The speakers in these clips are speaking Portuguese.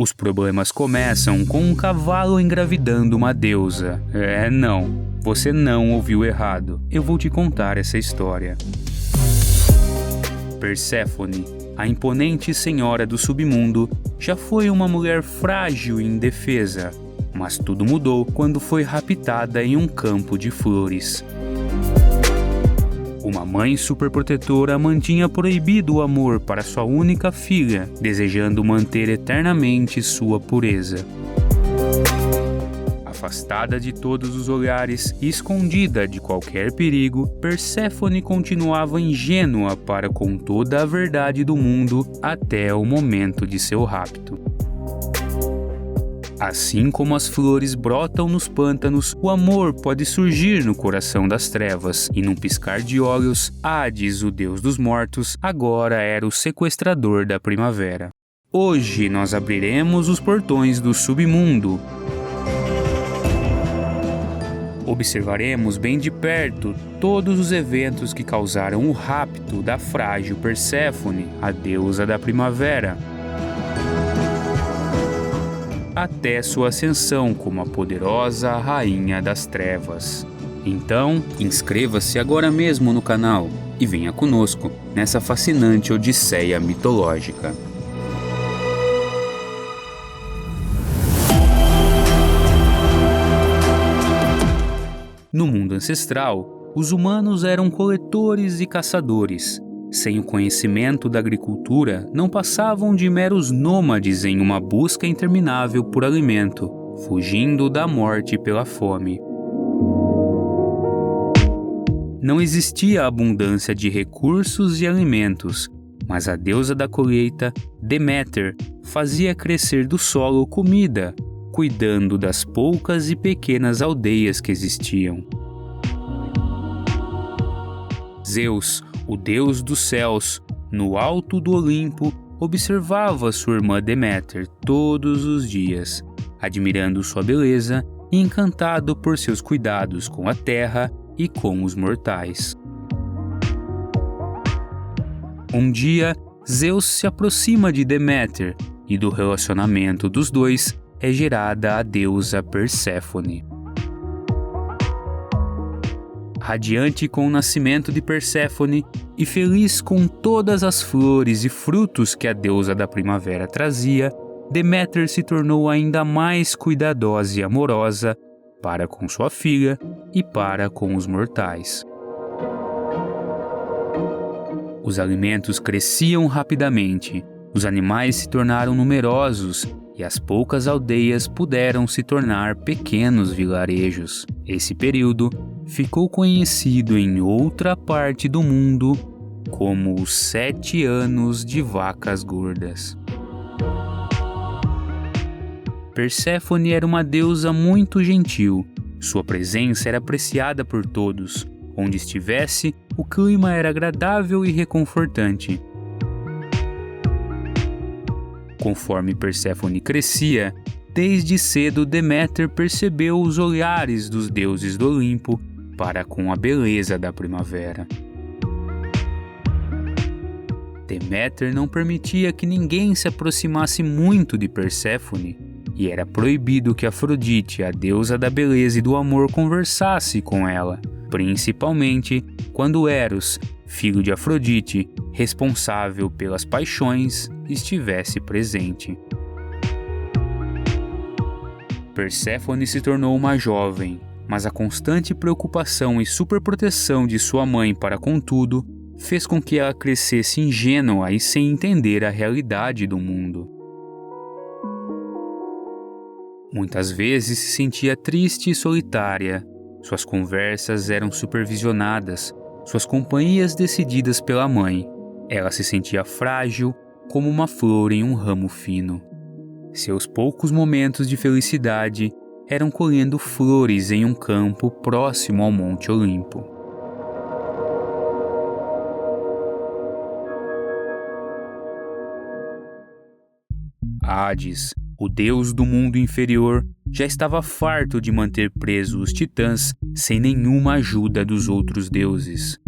Os problemas começam com um cavalo engravidando uma deusa. Não, você não ouviu errado. Eu vou te contar essa história. Perséfone, a imponente senhora do submundo, já foi uma mulher frágil e indefesa, mas tudo mudou quando foi raptada em um campo de flores. Uma mãe superprotetora mantinha proibido o amor para sua única filha, desejando manter eternamente sua pureza. Afastada de todos os olhares e escondida de qualquer perigo, Perséfone continuava ingênua para com toda a verdade do mundo até o momento de seu rapto. Assim como as flores brotam nos pântanos, o amor pode surgir no coração das trevas, e num piscar de olhos, Hades, o deus dos mortos, agora era o sequestrador da primavera. Hoje nós abriremos os portões do submundo. Observaremos bem de perto todos os eventos que causaram o rapto da frágil Perséfone, a deusa da primavera, até sua ascensão como a poderosa rainha das trevas. Então, inscreva-se agora mesmo no canal e venha conosco nessa fascinante odisseia mitológica. No mundo ancestral, os humanos eram coletores e caçadores. Sem o conhecimento da agricultura, não passavam de meros nômades em uma busca interminável por alimento, fugindo da morte pela fome. Não existia abundância de recursos e alimentos, mas a deusa da colheita, Deméter, fazia crescer do solo comida, cuidando das poucas e pequenas aldeias que existiam. Zeus, o deus dos céus, no alto do Olimpo, observava sua irmã Deméter todos os dias, admirando sua beleza e encantado por seus cuidados com a terra e com os mortais. Um dia, Zeus se aproxima de Deméter e do relacionamento dos dois é gerada a deusa Perséfone. Radiante com o nascimento de Perséfone e feliz com todas as flores e frutos que a deusa da primavera trazia, Deméter se tornou ainda mais cuidadosa e amorosa para com sua filha e para com os mortais. Os alimentos cresciam rapidamente, os animais se tornaram numerosos e as poucas aldeias puderam se tornar pequenos vilarejos. Esse período ficou conhecido em outra parte do mundo como os 7 anos de vacas gordas. Perséfone era uma deusa muito gentil. Sua presença era apreciada por todos. Onde estivesse, o clima era agradável e reconfortante. Conforme Perséfone crescia, desde cedo Deméter percebeu os olhares dos deuses do Olimpo para com a beleza da primavera. Deméter não permitia que ninguém se aproximasse muito de Perséfone, e era proibido que Afrodite, a deusa da beleza e do amor, conversasse com ela, principalmente quando Eros, filho de Afrodite, responsável pelas paixões, estivesse presente. Perséfone se tornou uma jovem, mas a constante preocupação e superproteção de sua mãe para com tudo fez com que ela crescesse ingênua e sem entender a realidade do mundo. Muitas vezes se sentia triste e solitária. Suas conversas eram supervisionadas, suas companhias decididas pela mãe. Ela se sentia frágil como uma flor em um ramo fino. Seus poucos momentos de felicidade eram colhendo flores em um campo próximo ao Monte Olimpo. Hades, o deus do mundo inferior, já estava farto de manter presos os titãs sem nenhuma ajuda dos outros deuses.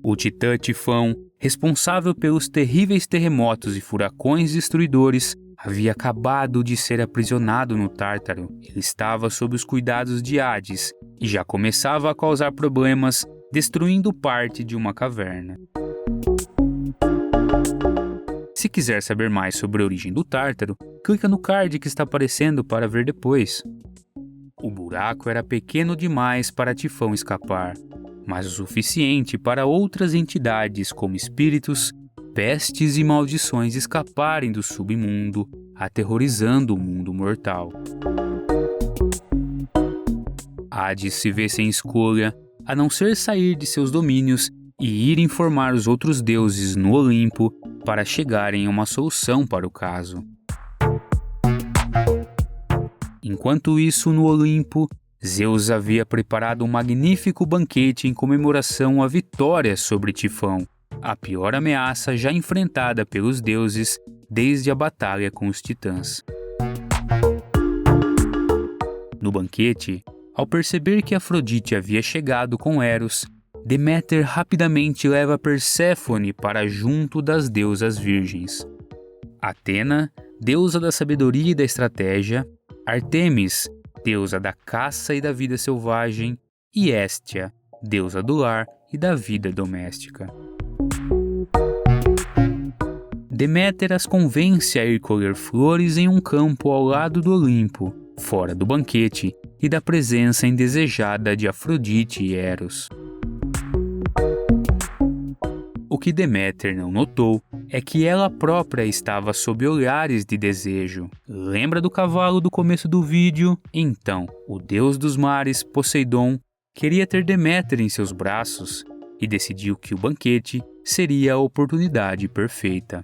O titã Tifão responsável pelos terríveis terremotos e furacões destruidores, havia acabado de ser aprisionado no Tártaro. Ele estava sob os cuidados de Hades e já começava a causar problemas, destruindo parte de uma caverna. Se quiser saber mais sobre a origem do Tártaro, clica no card que está aparecendo para ver depois. O buraco era pequeno demais para Tifão escapar, mas o suficiente para outras entidades como espíritos, pestes e maldições escaparem do submundo, aterrorizando o mundo mortal. Hades se vê sem escolha, a não ser sair de seus domínios e ir informar os outros deuses no Olimpo para chegarem a uma solução para o caso. Enquanto isso, no Olimpo, Zeus havia preparado um magnífico banquete em comemoração à vitória sobre Tifão, a pior ameaça já enfrentada pelos deuses desde a batalha com os titãs. No banquete, ao perceber que Afrodite havia chegado com Eros, Deméter rapidamente leva Perséfone para junto das deusas virgens. Atena, deusa da sabedoria e da estratégia, Ártemis, deusa da caça e da vida selvagem, e Héstia, deusa do lar e da vida doméstica. Deméter as convence a ir colher flores em um campo ao lado do Olimpo, fora do banquete e da presença indesejada de Afrodite e Eros. O que Deméter não notou é que ela própria estava sob olhares de desejo. Lembra do cavalo do começo do vídeo? Então, o deus dos mares, Poseidon, queria ter Deméter em seus braços e decidiu que o banquete seria a oportunidade perfeita.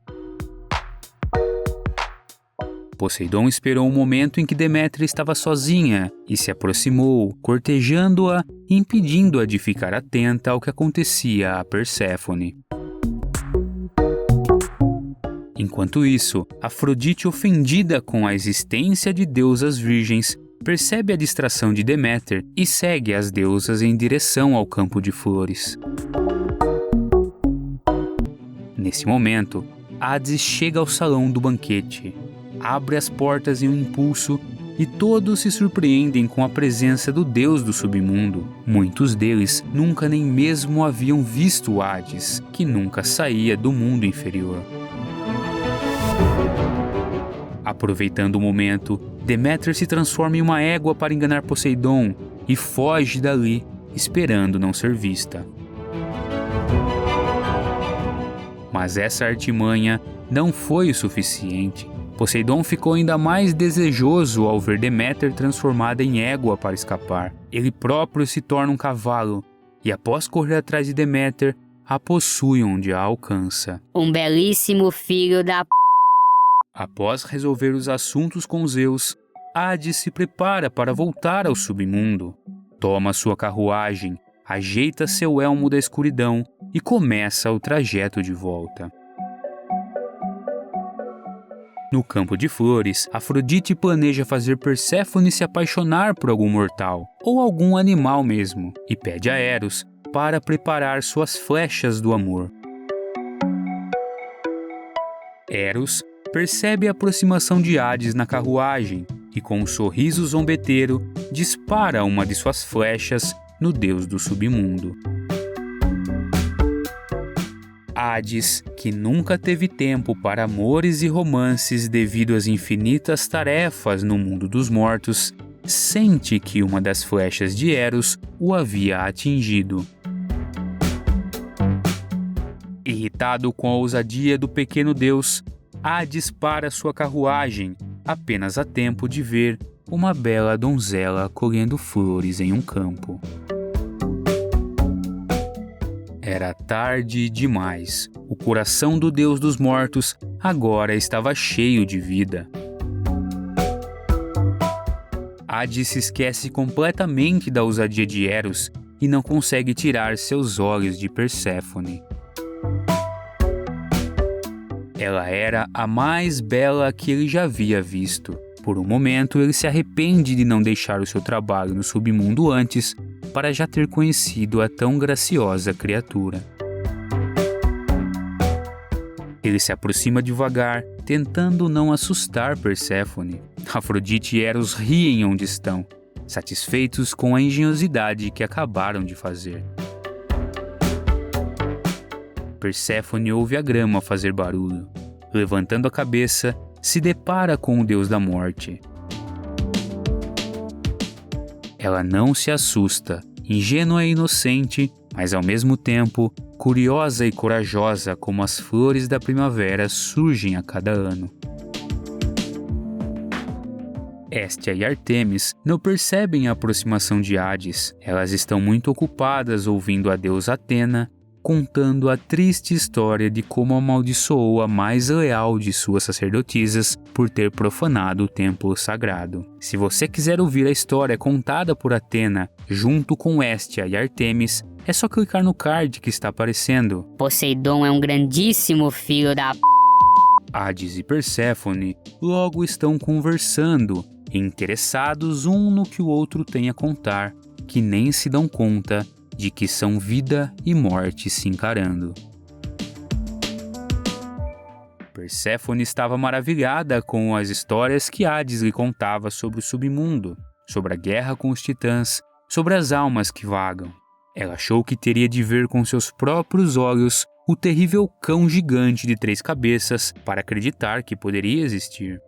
Poseidon esperou um momento em que Deméter estava sozinha e se aproximou, cortejando-a e impedindo-a de ficar atenta ao que acontecia a Perséfone. Enquanto isso, Afrodite, ofendida com a existência de deusas virgens, percebe a distração de Deméter e segue as deusas em direção ao campo de flores. Nesse momento, Hades chega ao salão do banquete, abre as portas em um impulso e todos se surpreendem com a presença do deus do submundo. Muitos deles nunca nem mesmo haviam visto Hades, que nunca saía do mundo inferior. Aproveitando o momento, Deméter se transforma em uma égua para enganar Poseidon e foge dali, esperando não ser vista. Mas essa artimanha não foi o suficiente. Poseidon ficou ainda mais desejoso ao ver Deméter transformada em égua para escapar. Ele próprio se torna um cavalo e, após correr atrás de Deméter, a possui onde a alcança. Um belíssimo filho da p... Após resolver os assuntos com Zeus, Hades se prepara para voltar ao submundo. Toma sua carruagem, ajeita seu elmo da escuridão e começa o trajeto de volta. No campo de flores, Afrodite planeja fazer Perséfone se apaixonar por algum mortal, ou algum animal mesmo, e pede a Eros para preparar suas flechas do amor. Eros percebe a aproximação de Hades na carruagem e, com um sorriso zombeteiro, dispara uma de suas flechas no deus do submundo. Hades, que nunca teve tempo para amores e romances devido às infinitas tarefas no mundo dos mortos, sente que uma das flechas de Eros o havia atingido. Irritado com a ousadia do pequeno deus, Hades para sua carruagem, apenas a tempo de ver uma bela donzela colhendo flores em um campo. Era tarde demais. O coração do deus dos mortos agora estava cheio de vida. Hades se esquece completamente da ousadia de Eros e não consegue tirar seus olhos de Perséfone. Ela era a mais bela que ele já havia visto. Por um momento, ele se arrepende de não deixar o seu trabalho no submundo antes, para já ter conhecido a tão graciosa criatura. Ele se aproxima devagar, tentando não assustar Perséfone. Afrodite e Eros riem onde estão, satisfeitos com a engenhosidade que acabaram de fazer. Perséfone ouve a grama fazer barulho. Levantando a cabeça, se depara com o deus da morte. Ela não se assusta, ingênua e inocente, mas ao mesmo tempo curiosa e corajosa como as flores da primavera surgem a cada ano. Hestia e Ártemis não percebem a aproximação de Hades. Elas estão muito ocupadas ouvindo a deusa Atena contando a triste história de como amaldiçoou a mais leal de suas sacerdotisas por ter profanado o templo sagrado. Se você quiser ouvir a história contada por Atena junto com Hestia e Ártemis, é só clicar no card que está aparecendo. Poseidon é um grandíssimo filho da... Hades e Perséfone logo estão conversando, interessados um no que o outro tem a contar, que nem se dão conta de que são vida e morte se encarando. Perséfone estava maravilhada com as histórias que Hades lhe contava sobre o submundo, sobre a guerra com os titãs, sobre as almas que vagam. Ela achou que teria de ver com seus próprios olhos o terrível cão gigante de 3 cabeças para acreditar que poderia existir.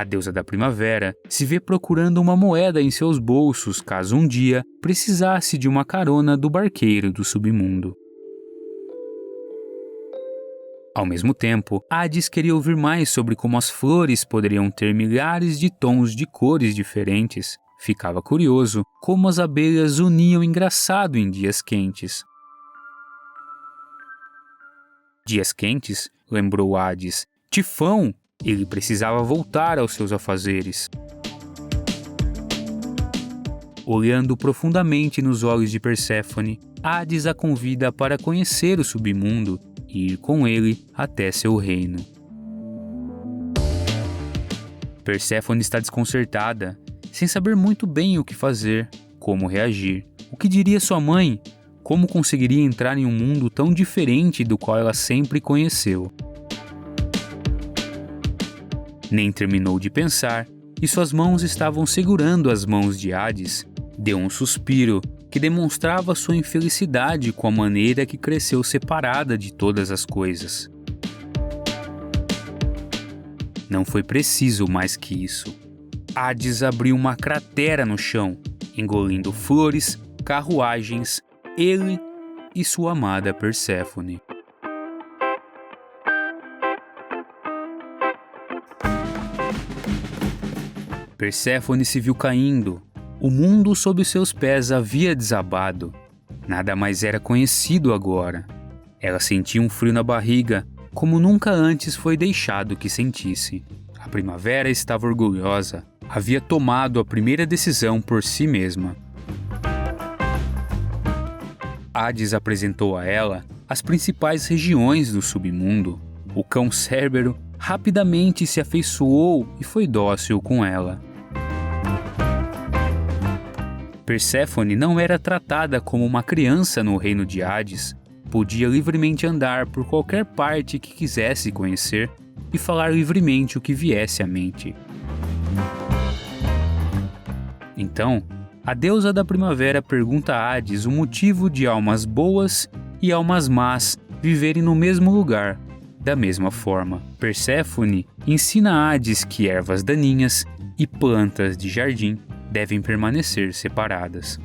A deusa da primavera se vê procurando uma moeda em seus bolsos caso um dia precisasse de uma carona do barqueiro do submundo. Ao mesmo tempo, Hades queria ouvir mais sobre como as flores poderiam ter milhares de tons de cores diferentes. Ficava curioso como as abelhas uniam engraçado em dias quentes. Dias quentes? Lembrou Hades. Tifão! Ele precisava voltar aos seus afazeres. Olhando profundamente nos olhos de Perséfone, Hades a convida para conhecer o submundo e ir com ele até seu reino. Perséfone está desconcertada, sem saber muito bem o que fazer, como reagir. O que diria sua mãe? Como conseguiria entrar em um mundo tão diferente do qual ela sempre conheceu? Nem terminou de pensar, e suas mãos estavam segurando as mãos de Hades. Deu um suspiro que demonstrava sua infelicidade com a maneira que cresceu separada de todas as coisas. Não foi preciso mais que isso. Hades abriu uma cratera no chão, engolindo flores, carruagens, ele e sua amada Perséfone. Perséfone se viu caindo. O mundo sob seus pés havia desabado. Nada mais era conhecido agora. Ela sentia um frio na barriga, como nunca antes foi deixado que sentisse. A primavera estava orgulhosa. Havia tomado a primeira decisão por si mesma. Hades apresentou a ela as principais regiões do submundo. O cão Cérbero rapidamente se afeiçoou e foi dócil com ela. Perséfone não era tratada como uma criança no reino de Hades. Podia livremente andar por qualquer parte que quisesse conhecer e falar livremente o que viesse à mente. Então, a deusa da primavera pergunta a Hades o motivo de almas boas e almas más viverem no mesmo lugar, da mesma forma. Perséfone ensina a Hades que ervas daninhas e plantas de jardim devem permanecer separadas.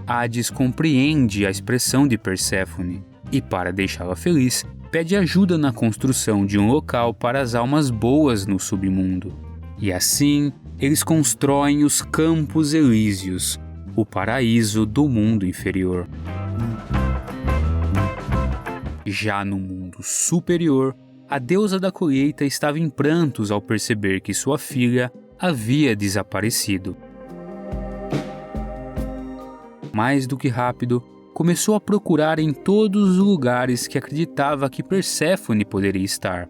Hades compreende a expressão de Perséfone e, para deixá-la feliz, pede ajuda na construção de um local para as almas boas no submundo. E assim, eles constroem os Campos Elíseos, o paraíso do mundo inferior. Já no mundo superior, a deusa da colheita estava em prantos ao perceber que sua filha havia desaparecido. Mais do que rápido, começou a procurar em todos os lugares que acreditava que Perséfone poderia estar.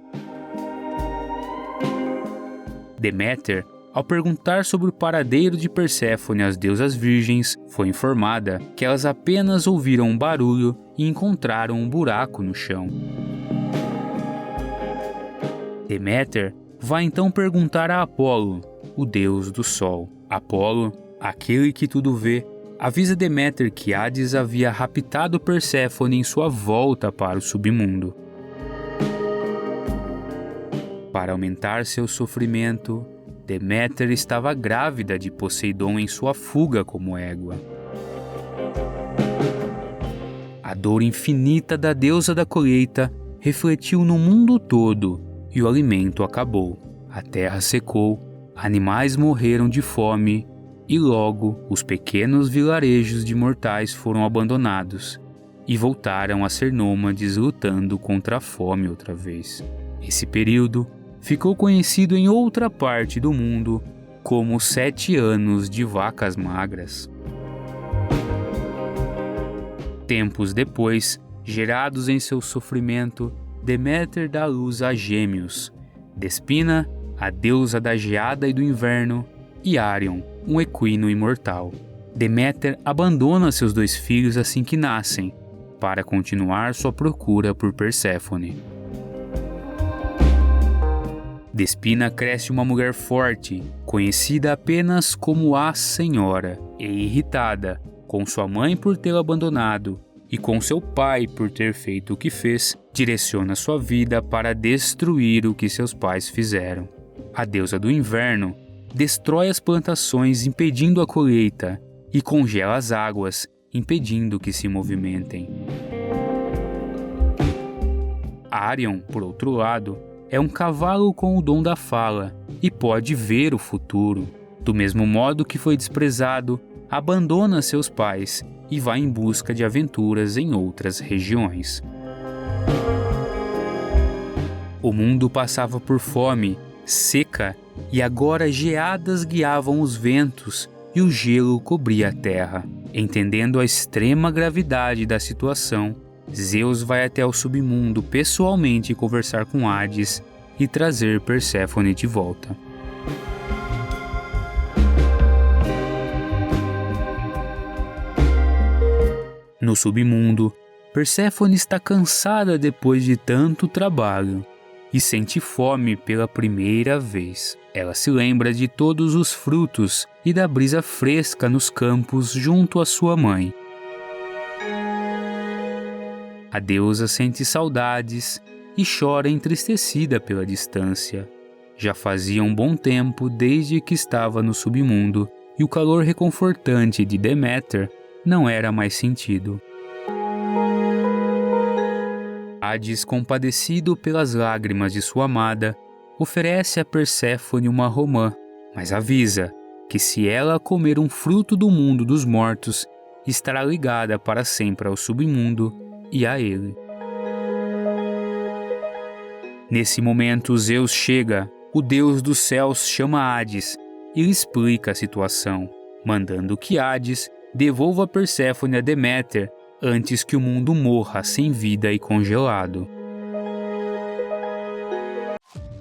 Deméter Ao perguntar sobre o paradeiro de Perséfone às deusas virgens, foi informada que elas apenas ouviram um barulho e encontraram um buraco no chão. Deméter vai então perguntar a Apolo, o deus do sol. Apolo, aquele que tudo vê, avisa Deméter que Hades havia raptado Perséfone em sua volta para o submundo. Para aumentar seu sofrimento, Deméter estava grávida de Poseidon em sua fuga como égua. A dor infinita da deusa da colheita refletiu no mundo todo e o alimento acabou. A terra secou, animais morreram de fome e logo os pequenos vilarejos de mortais foram abandonados e voltaram a ser nômades lutando contra a fome outra vez. Esse período ficou conhecido em outra parte do mundo como 7 anos de vacas magras. Tempos depois, gerados em seu sofrimento, Deméter dá luz a gêmeos, Despina, a deusa da geada e do inverno, e Arion, um equino imortal. Deméter abandona seus 2 filhos assim que nascem, para continuar sua procura por Perséfone. Despina cresce uma mulher forte, conhecida apenas como a Senhora, e irritada, com sua mãe por tê-la abandonado e com seu pai por ter feito o que fez, direciona sua vida para destruir o que seus pais fizeram. A deusa do inverno destrói as plantações impedindo a colheita e congela as águas, impedindo que se movimentem. Arion, por outro lado, é um cavalo com o dom da fala e pode ver o futuro. Do mesmo modo que foi desprezado, abandona seus pais e vai em busca de aventuras em outras regiões. O mundo passava por fome, seca, e agora geadas guiavam os ventos e o gelo cobria a terra. Entendendo a extrema gravidade da situação, Zeus vai até o submundo pessoalmente conversar com Hades e trazer Perséfone de volta. No submundo, Perséfone está cansada depois de tanto trabalho e sente fome pela primeira vez. Ela se lembra de todos os frutos e da brisa fresca nos campos junto à sua mãe. A deusa sente saudades e chora entristecida pela distância. Já fazia um bom tempo desde que estava no submundo e o calor reconfortante de Deméter não era mais sentido. Hades, compadecido pelas lágrimas de sua amada, oferece a Perséfone uma romã, mas avisa que se ela comer um fruto do mundo dos mortos, estará ligada para sempre ao submundo e a ele. Nesse momento, Zeus chega, o deus dos céus chama Hades e lhe explica a situação, mandando que Hades devolva Perséfone a Deméter antes que o mundo morra sem vida e congelado.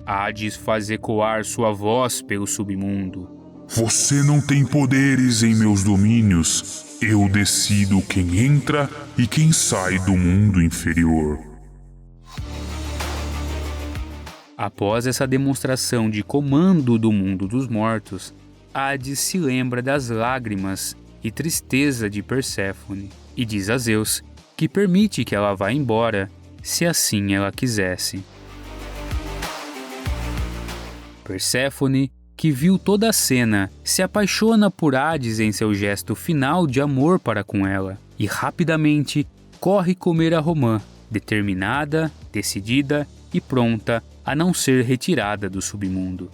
Hades faz ecoar sua voz pelo submundo. Você não tem poderes em meus domínios. Eu decido quem entra e quem sai do mundo inferior. Após essa demonstração de comando do mundo dos mortos, Hades se lembra das lágrimas e tristeza de Perséfone e diz a Zeus que permite que ela vá embora, se assim ela quisesse. Perséfone, que viu toda a cena, se apaixona por Hades em seu gesto final de amor para com ela e rapidamente corre comer a romã, determinada, decidida e pronta a não ser retirada do submundo.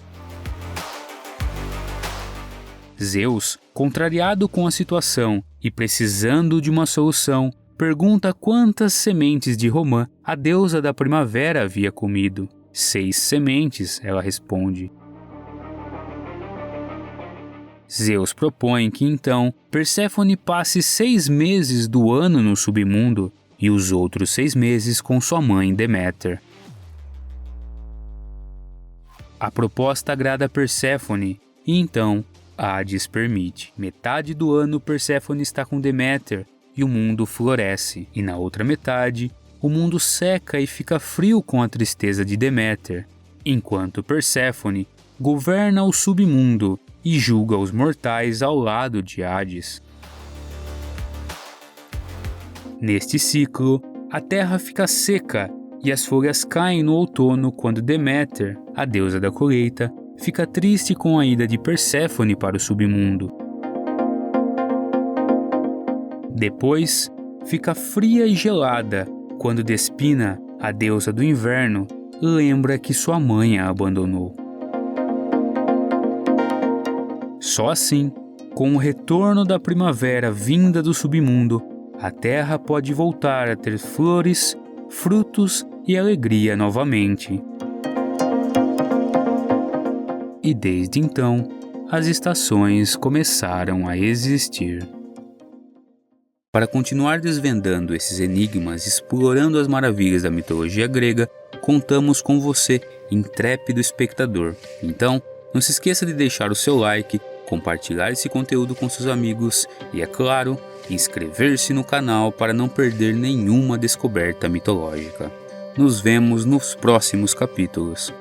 Zeus, contrariado com a situação e precisando de uma solução, pergunta quantas sementes de romã a deusa da primavera havia comido. 6 sementes, ela responde. Zeus propõe que então Perséfone passe 6 meses do ano no submundo e os outros 6 meses com sua mãe Deméter. A proposta agrada a Perséfone E então, Hades permite. Metade do ano Perséfone está com Deméter e o mundo floresce. E na outra metade, o mundo seca e fica frio com a tristeza de Deméter, enquanto Perséfone governa o submundo e julga os mortais ao lado de Hades. Neste ciclo, a terra fica seca e as folhas caem no outono quando Deméter, a deusa da colheita, fica triste com a ida de Perséfone para o submundo. Depois, fica fria e gelada quando Despina, a deusa do inverno, lembra que sua mãe a abandonou. Só assim, com o retorno da primavera vinda do submundo, a terra pode voltar a ter flores, frutos e alegria novamente. E desde então, as estações começaram a existir. Para continuar desvendando esses enigmas, explorando as maravilhas da mitologia grega, contamos com você, intrépido espectador. Então, não se esqueça de deixar o seu like, compartilhar esse conteúdo com seus amigos e, é claro, inscrever-se no canal para não perder nenhuma descoberta mitológica. Nos vemos nos próximos capítulos.